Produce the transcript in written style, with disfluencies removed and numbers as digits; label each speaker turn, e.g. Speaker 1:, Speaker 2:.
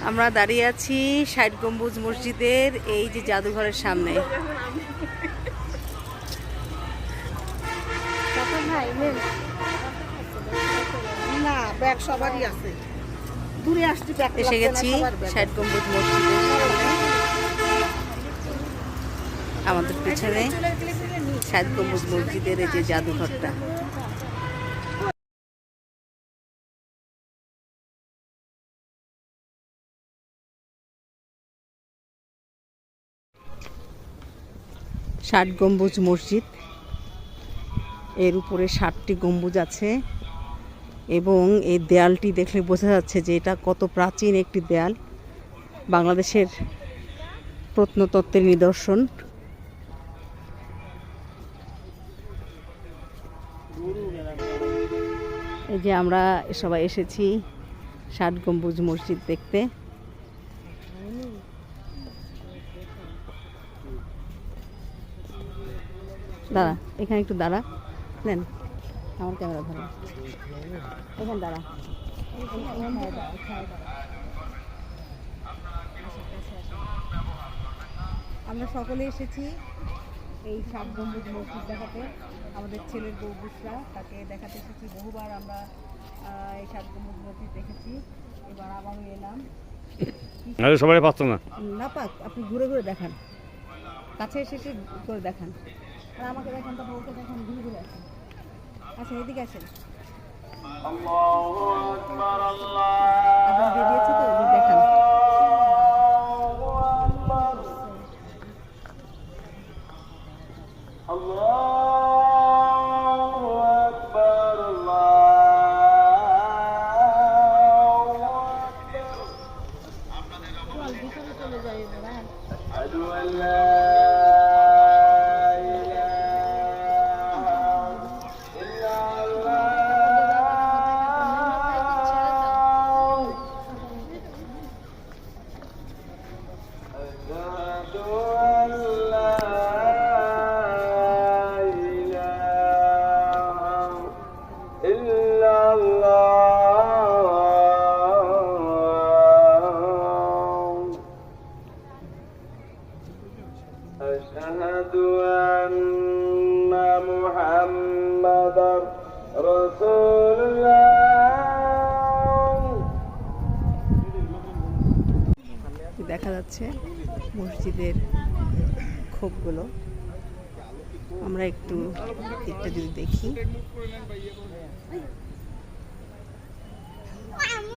Speaker 1: আমরা দাঁড়িয়ে আছি ৬০ গম্বুজ মসজিদের এই যে জাদুঘরের সামনে।
Speaker 2: না ব্যাগ সবারই আছে, দূরে আসছি।
Speaker 1: এসে গেছি ৬০ গম্বুজ মসজিদের সামনে। আমাদের পেছনে ৬০ গম্বুজ মসজিদের এই যে জাদুঘরটা। ষাট গম্বুজ মসজিদ, এর উপরে ৬০টি গম্বুজ আছে এবং এই দেয়ালটি দেখলে বোঝা যাচ্ছে যে এটা কত প্রাচীন একটি দেয়াল, বাংলাদেশের প্রত্নতত্ত্বের নিদর্শন। এই যে আমরা সবাই এসেছি ৬০ গম্বুজ মসজিদ দেখতে। দাঁড়া, এখানে একটু দাঁড়া, নেন আমার ক্যামেরা ধরো, এখানে দাঁড়া। আমরা সকলে এসেছি এই ৬০ গম্বুজ মসজিদ দেখাতে। আমাদের ছেলের বউ বুসরা, তাকে দেখাতে এসেছি। বহুবার আমরা এই ৬০ গম্বুজ মসজিদ দেখেছি, এবার আবারও এলাম।
Speaker 3: সবাই পাচ্ছ না,
Speaker 1: না পাক, আপনি ঘুরে ঘুরে দেখান, কাছে এসে করে দেখান, আর আমাকে দেখান, তো বউকে দেখান, ঘুরে ঘুরে আসেন। আচ্ছা এদিকে আসেন, আপনার বেরিয়েছে তো দেখান।
Speaker 4: أشهد أن محمدا رسول الله।
Speaker 1: দেখা যাচ্ছে মসজিদের খোপগুলো, আমরা একটু দিকটা যদি দেখি।